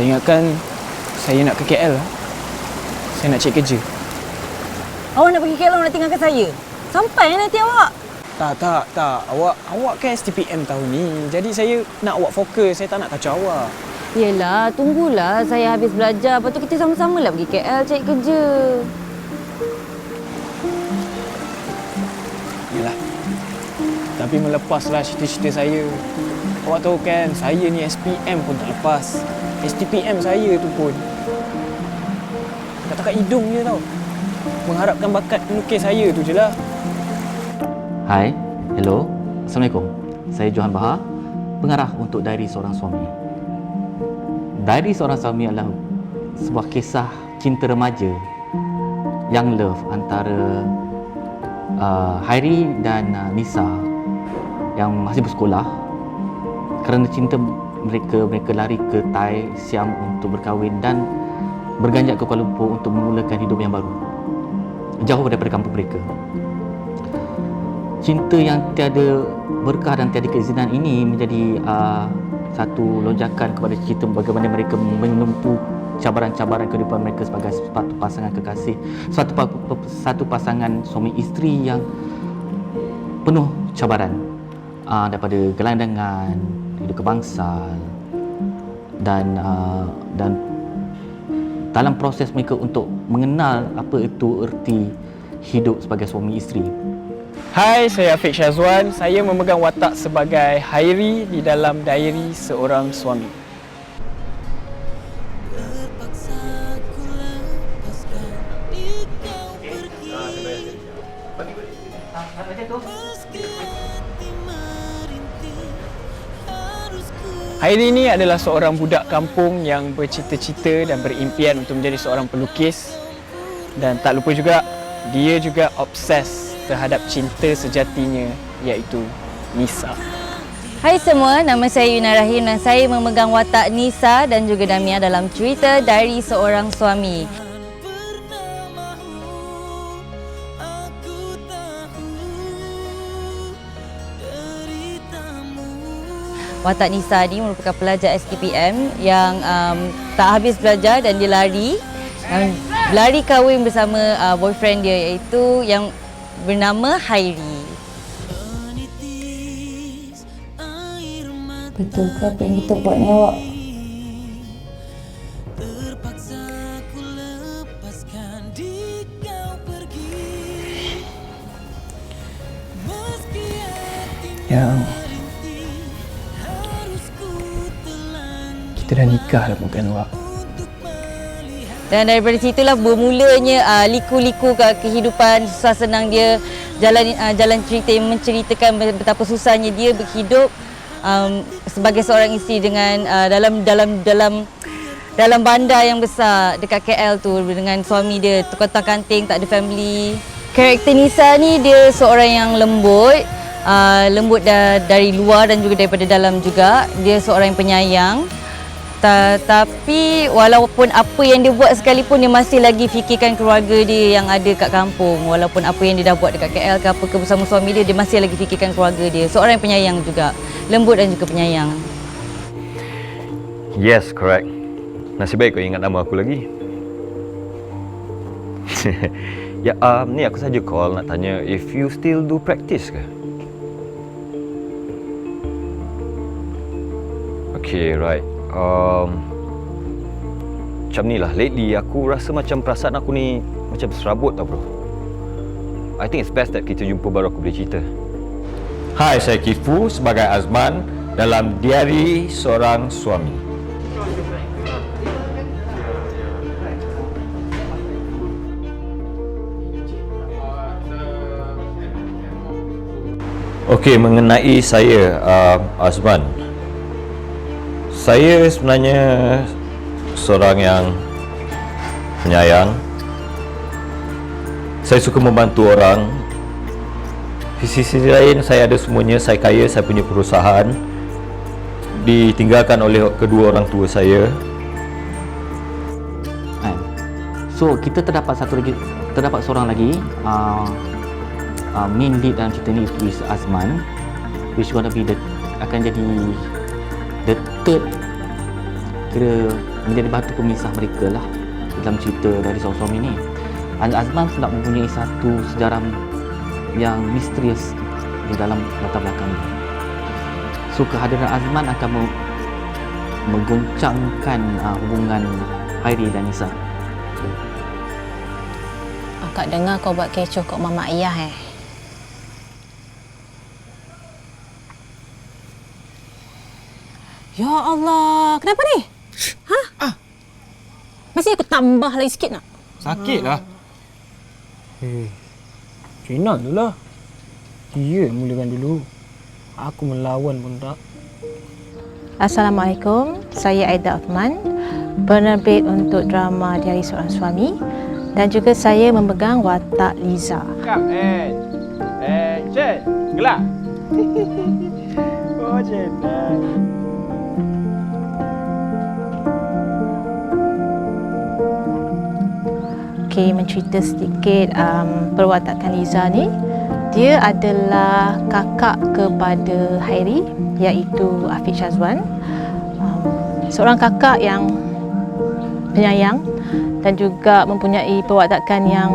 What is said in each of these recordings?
Saya ingatkan saya nak ke KL lah. Saya nak cari kerja. Awak nak pergi KL, awak nak tinggalkan saya? Sampai nanti awak. Tak. Awak kan STPM tahun ni. Jadi saya nak awak fokus. Saya tak nak kacau awak. Yelah, tunggulah saya habis belajar. Lepas tu kita sama-sama lah pergi KL cari kerja. Yalah. Tapi melepaslah cita-cita saya. Awak tahu kan, saya ni SPM pun tak lepas. STPM saya tu pun kata-kata hidung je tau. Mengharapkan bakat melukis saya tu je lah. Hai, hello, Assalamualaikum. Saya Johan Bahar, pengarah untuk Diary Seorang Suami. Diary Seorang Suami adalah sebuah kisah cinta remaja, young love antara Hairi dan Nisa yang masih bersekolah. Kerana cinta mereka lari ke Thai, Siam untuk berkahwin dan berganjak ke Kuala Lumpur untuk memulakan hidup yang baru, jauh daripada kampung mereka. Cinta yang tiada berkah dan tiada keizinan ini menjadi satu lonjakan kepada cerita bagaimana mereka menempuh cabaran-cabaran kehidupan mereka sebagai satu pasangan kekasih, satu pasangan suami isteri yang penuh cabaran, daripada gelandangan, hidup kebangsaan dan dalam proses mereka untuk mengenal apa itu erti hidup sebagai suami isteri. Hai, saya Afiq Syazwan. Saya memegang watak sebagai Hairi di dalam Diary Seorang Suami. Hairi ini adalah seorang budak kampung yang bercita-cita dan berimpian untuk menjadi seorang pelukis. Dan tak lupa juga, dia juga obses terhadap cinta sejatinya, iaitu Nisa. Hai semua, nama saya Yuna Rahim dan saya memegang watak Nisa dan juga Damia dalam cerita Diary Seorang Suami. Watak Nisa ni merupakan pelajar STPM yang tak habis belajar dan dia lari kahwin bersama boyfriend dia, iaitu yang bernama Hairi. Betul ke apa yang kita buat ni awak? Yang kita dah nikah dah bukan awak. Dan daripada situlah bermulanya liku-liku kehidupan susah senang dia, jalan cerita yang menceritakan betapa susahnya dia berhidup sebagai seorang isteri dengan dalam bandar yang besar dekat KL tu dengan suami dia terkotak-kanting, tak ada family. Karakter Nisa ni dia seorang yang lembut dari luar dan juga daripada dalam juga. Dia seorang yang penyayang. Tapi walaupun apa yang dia buat sekalipun, dia masih lagi fikirkan keluarga dia yang ada kat kampung. Walaupun apa yang dia dah buat dekat KL ke apa ke bersama suami dia, dia masih lagi fikirkan keluarga dia. Seorang yang penyayang juga, lembut dan juga penyayang. Yes, correct. Nasib baik kau ingat nama aku lagi. Ya, ni aku saja call nak tanya if you still do practice ke? Okay, right. Macam ni lah, lately aku rasa macam perasaan aku ni macam serabut tau bro. I think it's best that kita jumpa baru aku boleh cerita. Hai, saya Kifu sebagai Azman dalam Diary Seorang Suami. Okey, mengenai saya, Azman. Saya sebenarnya seorang yang penyayang. Saya suka membantu orang. Di sisi lain, saya ada semuanya. Saya kaya, saya punya perusahaan. Ditinggalkan oleh kedua orang tua saya. So kita terdapat seorang lagi main lead dalam cerita ni, which is Azman, which akan jadi the third menjadi batu pemisah mereka lah dalam cerita Dari Seorang Suami ni. Azman sedang mempunyai satu sejarah yang misterius di dalam latar belakangnya. So kehadiran Azman akan menggoncangkan hubungan Hairi dan Nisa. Akak dengar kau buat kecoh kat Mama Ayah Ya Allah, kenapa ni? Masih aku tambah lagi sikit nak? Sakit lah. Cina tu lah. Dia yang mulakan dulu. Aku melawan pun tak. Assalamualaikum, saya Aida Uthman, penerbit untuk drama Diari Seorang Suami dan juga saya memegang watak Liza. Action! Gelak! Oh, jenang. Okey, mencerita sedikit perwatakan Liza ni. Dia adalah kakak kepada Hairi, iaitu Afiq Syazwan. Seorang kakak yang penyayang dan juga mempunyai perwatakan yang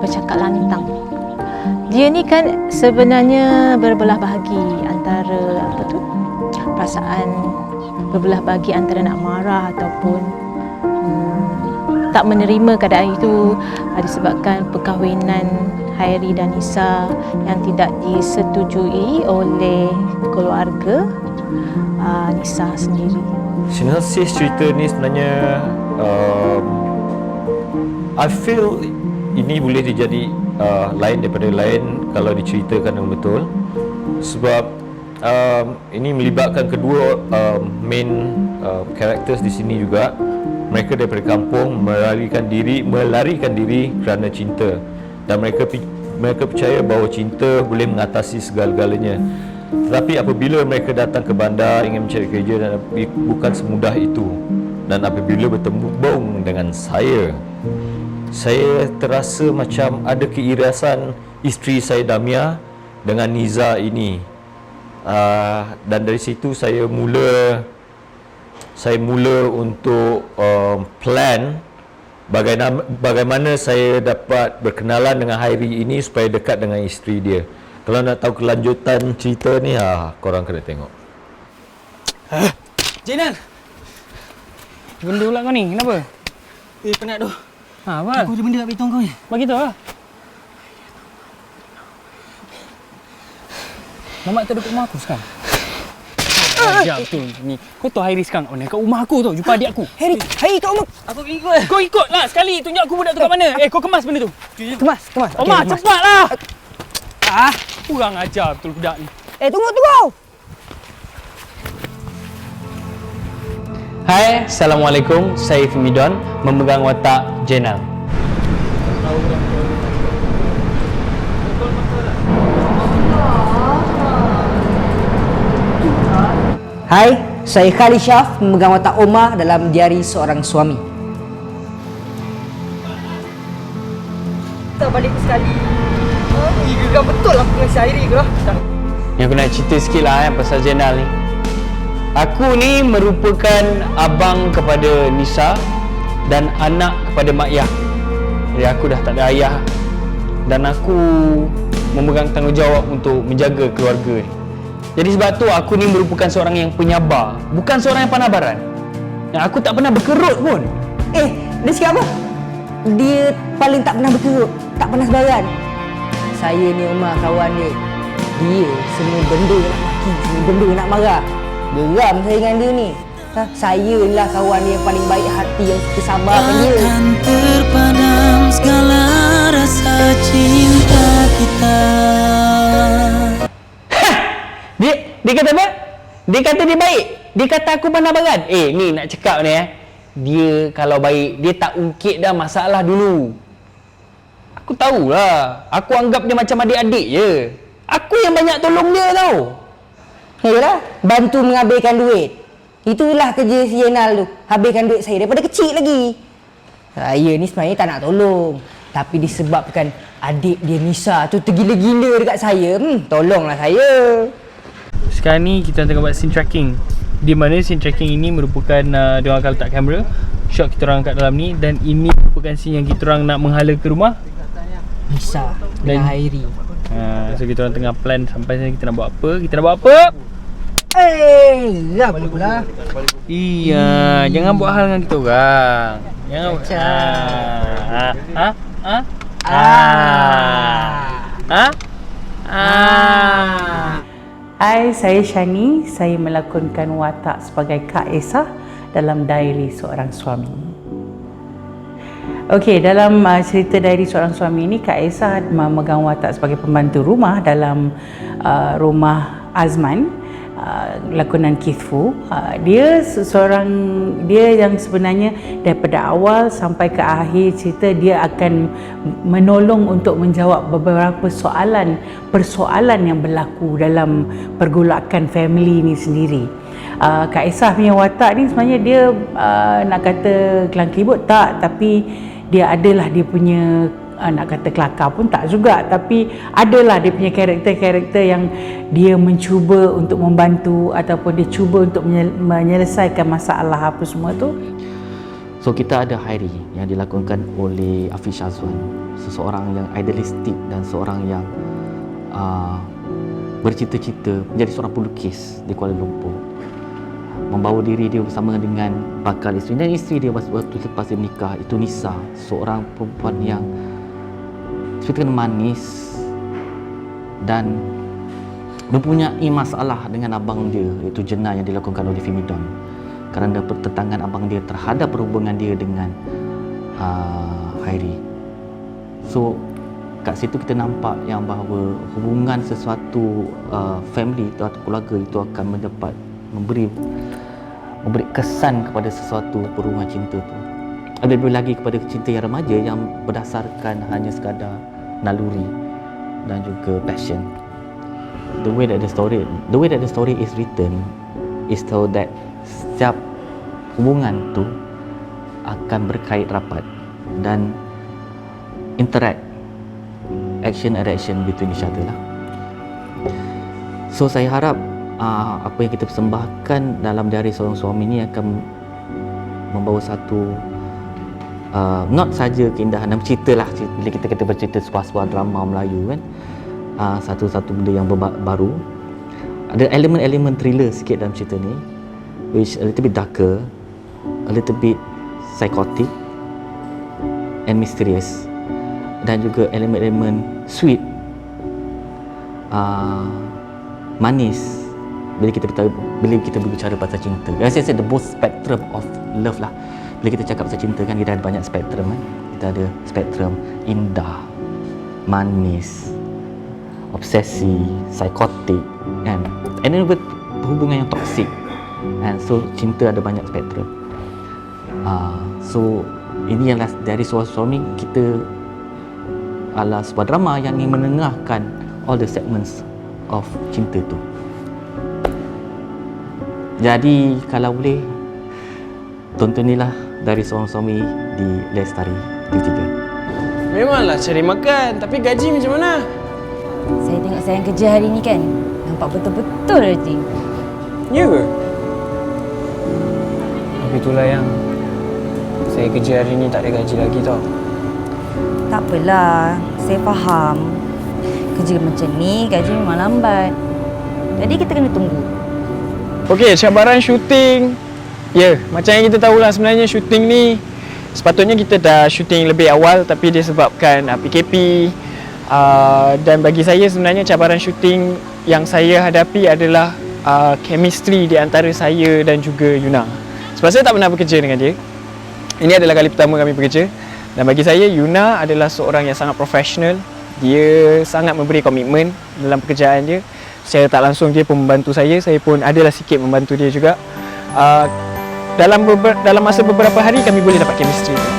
bercakap lantang. Dia ni kan sebenarnya berbelah bahagi antara perasaan berbelah bahagi antara nak marah ataupun tak menerima keadaan itu disebabkan perkahwinan Hairi dan Nisa yang tidak disetujui oleh keluarga Nisa sendiri. Sinopsis cerita ni sebenarnya I feel ini boleh dijadi lain daripada lain kalau diceritakan dengan betul, sebab ini melibatkan kedua main characters di sini juga. Mereka daripada kampung melarikan diri kerana cinta, dan mereka percaya bahawa cinta boleh mengatasi segala-galanya. Tetapi apabila mereka datang ke bandar ingin mencari kerja, dan bukan semudah itu. Dan apabila bertemu dengan saya terasa macam ada keirisan isteri saya Damia dengan Niza ini. Dan dari situ saya mula untuk plan bagaimana saya dapat berkenalan dengan Hairi ini supaya dekat dengan isteri dia. Kalau nak tahu kelanjutan cerita ni, korang kena tengok. Jenal! Benda pula kau ni, kenapa? Penat tu. Apa? Aku ada benda nak beritahu kau ni. Bagi tahu lah. Mamat tak ada kat rumah aku sekarang. Ajar betul ni. Kau tahu Hairi sekarang kat rumah aku tau, jumpa adik aku. Hairi kat rumah. Aku ikut. Kau ikutlah sekali, tunjuk aku budak tu kat mana. Kau kemas benda tu. Kemas. Omar, cepatlah. Kurang ajar betul budak ni. Tunggu. Hai, Assalamualaikum. Saya Fimidon, memegang watak Jenal. Hai, saya Khalid Syaf, memegang watak Omar dalam Diari Seorang Suami. Tak balik sekali. Geram betul lah dengan si Hairi ke lah. Yang aku nak cerita sikit lah pasal Jenal ni. Aku ni merupakan abang kepada Nisa dan anak kepada Mak Yah. Jadi aku dah tak ada ayah dan aku memegang tanggungjawab untuk menjaga keluarga ni. Jadi sebab tu aku ni merupakan seorang yang penyabar, bukan seorang yang panabaran. Yang aku tak pernah berkerut pun. Dia cakap apa? Dia paling tak pernah berkerut, tak pernah sebaran. Saya ni Omar, kawan dia. Dia semua benda nak maki, semua benda nak marah. Geram saya dengan dia ni. Saya lah kawan dia yang paling baik hati, yang suka sabarkan dia. Akan terpadam segala rasa cinta kita. Dia kata apa? Dia kata dia baik. Dia kata aku panabaran. Ni nak cakap ni dia kalau baik, dia tak ungkit dah masalah dulu. Aku tahulah. Aku anggap dia macam adik-adik je. Aku yang banyak tolong dia tau. Yalah, bantu menghabiskan duit. Itulah kerja si Yenal tu. Habiskan duit saya daripada kecil lagi. Saya ni sebenarnya tak nak tolong. Tapi disebabkan adik dia Nisa tu tergila-gila dekat saya, tolonglah saya. Sekarang ni kita tengah buat scene tracking. di mana scene tracking ini merupakan diorang akan letak kamera, shot kita orang kat dalam ni, dan ini merupakan scene yang kita orang nak menghala ke rumah Nisa dan dan Hairi. So kita orang tengah plan sampai sini kita nak buat apa. Kita nak buat apa? Ya boleh pula. Iya, jangan buat hal dengan kita orang. Jangan buat. Hai, saya Shani. Saya melakonkan watak sebagai Kak Esah dalam Diary Seorang Suami. Okey, dalam cerita Diary Seorang Suami ini, Kak Esah memegang watak sebagai pembantu rumah dalam rumah Azman, lakonan Keith Foo. Dia yang sebenarnya daripada awal sampai ke akhir cerita dia akan menolong untuk menjawab beberapa persoalan yang berlaku dalam pergolakan family ni sendiri. Kak Esah punya watak ni sebenarnya dia nak kata kelang kelibut tak, tapi dia adalah dia punya nak kata kelakar pun tak juga, tapi adalah dia punya karakter-karakter yang dia mencuba untuk membantu ataupun dia cuba untuk menyelesaikan masalah apa semua tu. So kita ada Hairi yang dilakonkan oleh Afiq Shazwan, seseorang yang idealistik dan seorang yang bercita-cita menjadi seorang pelukis di Kuala Lumpur. Membawa diri dia bersama dengan bakal isteri, dan isteri dia waktu lepas dia menikah itu Nisa, seorang perempuan yang seperti manis dan mempunyai masalah dengan abang dia, iaitu Jenah yang dilakukan oleh Femidon, kerana pertentangan abang dia terhadap perhubungan dia dengan Hairi. So kat situ kita nampak yang bahawa hubungan sesuatu family atau keluarga itu akan memberi kesan kepada sesuatu perhubungan cinta tu. Lebih lagi kepada cinta yang remaja yang berdasarkan hanya sekadar naluri dan juga passion. The way that the story is written is so that setiap hubungan tu akan berkait rapat dan interact, action and reaction between each other lah. So saya harap apa yang kita persembahkan dalam Diary Seorang Suami ni akan membawa satu not saja keindahan dan cerita lah. Bila kita kata bercerita sebuah drama Melayu kan, satu benda yang baru. Ada elemen-elemen thriller sikit dalam cerita ni, which a little bit darker, a little bit psychotic and mysterious, dan juga elemen-elemen sweet, manis bila kita berbicara pasal cinta. Saya rasa the both spectrum of love lah. Bila kita cakap pasal cinta kan, kita ada banyak spektrum kan. Kita ada spektrum indah, manis, obsesi, psikotik kan, and then hubungan yang toksik. And so cinta ada banyak spektrum. So ini adalah dari Seorang Suami, kita adalah sebuah drama yang ingin menengahkan all the segments of cinta tu. Jadi kalau boleh tontonilah Dari Seorang Suami di Lestari TV3. Memanglah cari makan, tapi gaji macam mana? Saya tengok sayang kerja hari ni kan, nampak betul-betul reti. Ya ke? Tapi itulah yang saya kerja hari ni tak ada gaji lagi tau. Tak apalah, saya faham. Kerja macam ni, gaji memang lambat. Jadi kita kena tunggu. Okey, cabaran syuting. Ya, macam yang kita tahulah sebenarnya syuting ni sepatutnya kita dah syuting lebih awal, tapi disebabkan PKP dan bagi saya sebenarnya cabaran syuting yang saya hadapi adalah chemistry di antara saya dan juga Yuna. Sebab saya tak pernah bekerja dengan dia. Ini adalah kali pertama kami bekerja, dan bagi saya Yuna adalah seorang yang sangat profesional. Dia sangat memberi komitmen dalam pekerjaan dia. Secara tak langsung dia pun membantu saya pun adalah sikit membantu dia juga. Dalam masa beberapa hari kami boleh dapat chemistry tu.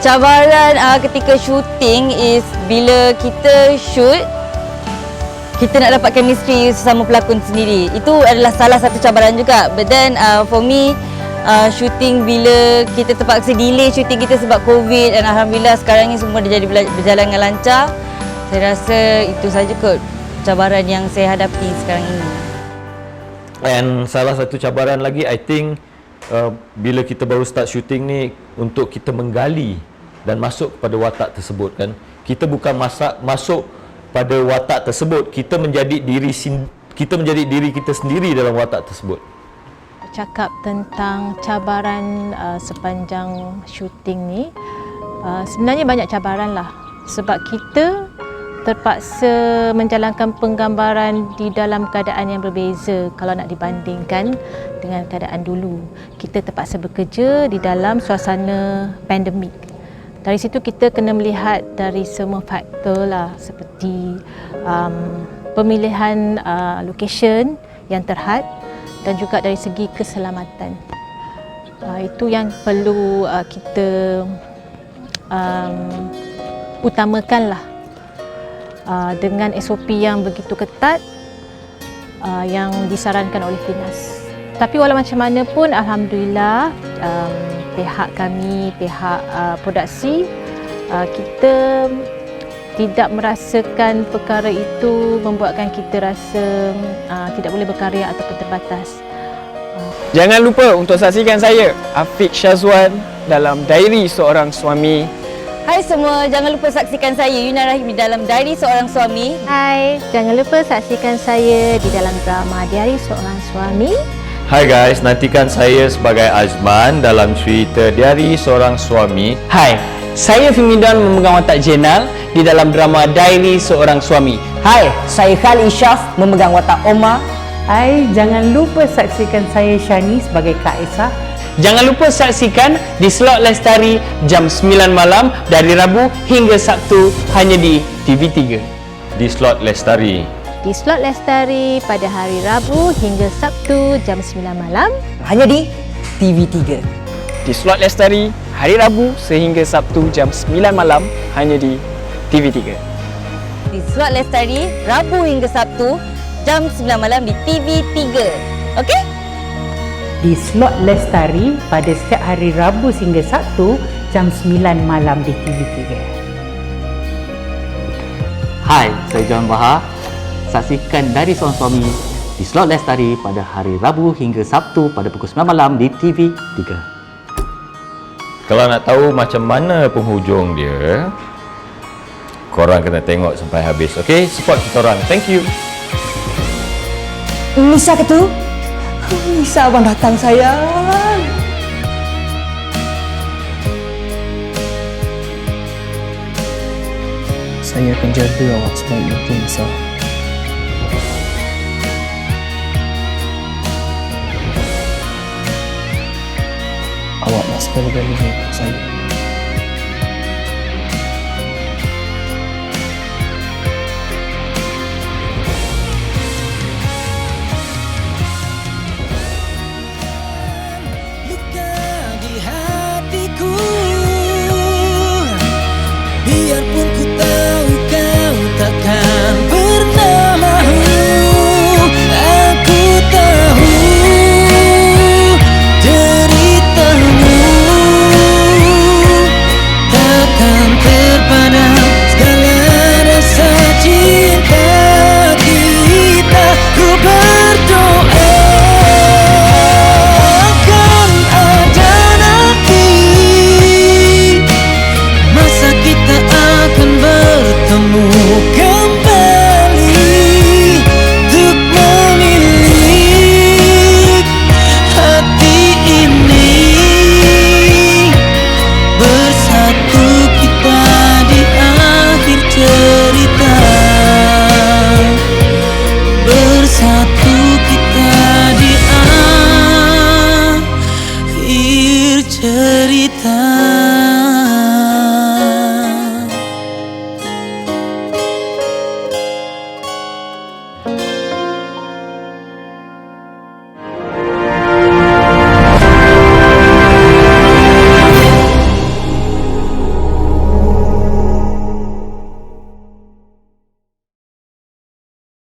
Cabaran ketika shooting is bila kita shoot, kita nak dapat chemistry sesama pelakon sendiri. Itu adalah salah satu cabaran juga. But then for me, shooting bila kita terpaksa delay shooting kita sebab COVID, dan alhamdulillah sekarang ni semua dah jadi berjalan dengan lancar. Saya rasa itu saja kot cabaran yang saya hadapi sekarang ini. And salah satu cabaran lagi, I think bila kita baru start shooting ni, untuk kita menggali dan masuk kepada watak tersebut kan. Kita bukan masuk pada watak tersebut, kita menjadi diri kita sendiri dalam watak tersebut. Cakap tentang cabaran sepanjang syuting ni, sebenarnya banyak cabaran lah, sebab kita terpaksa menjalankan penggambaran di dalam keadaan yang berbeza kalau nak dibandingkan dengan keadaan dulu. Kita terpaksa bekerja di dalam suasana pandemik. Dari situ kita kena melihat dari semua faktor lah, seperti pemilihan location yang terhad dan juga dari segi keselamatan. Itu yang perlu kita utamakan lah, dengan SOP yang begitu ketat yang disarankan oleh Dinas. Tapi walau macam mana pun, alhamdulillah pihak kami, pihak produksi, kita tidak merasakan perkara itu membuatkan kita rasa tidak boleh berkarya ataupun terbatas. Jangan lupa untuk saksikan saya, Afiq Syazwan, dalam Diary Seorang Suami. Hai semua, jangan lupa saksikan saya Yuna Rahim di dalam Diary Seorang Suami. Hai, jangan lupa saksikan saya di dalam drama Diary Seorang Suami. Hai guys, nantikan saya sebagai Azman dalam cerita Diary Seorang Suami. Hai, saya Fimidan memegang watak Jenal di dalam drama Diary Seorang Suami. Hai, saya Khalid Isyaf memegang watak Omar. Hai, jangan lupa saksikan saya Shani sebagai Kak Esa. Jangan lupa saksikan di slot Lestari jam 9 malam dari Rabu hingga Sabtu hanya di TV3. Di slot Lestari. Di slot Lestari pada hari Rabu hingga Sabtu jam 9 malam Hanya di TV3. Di slot Lestari, hari Rabu sehingga Sabtu jam 9 malam hanya di TV3. Di slot Lestari, Rabu hingga Sabtu jam 9 malam di TV3. Okey? Di slot Lestari pada setiap hari Rabu hingga Sabtu jam 9 malam di TV3. Hai, saya Johan Bahar. Saksikan Diary Seorang Suami di slot Lestari pada hari Rabu hingga Sabtu pada pukul 9 malam di TV3. Kalau nak tahu macam mana penghujung dia, korang kena tengok sampai habis. Okay, support kita orang. Thank you. Nisa ke tu? Nisa abang datang sayang. Saya akan jaga awak sebaik mungkin, Nisa. Awak lah segala-galanya untuk saya.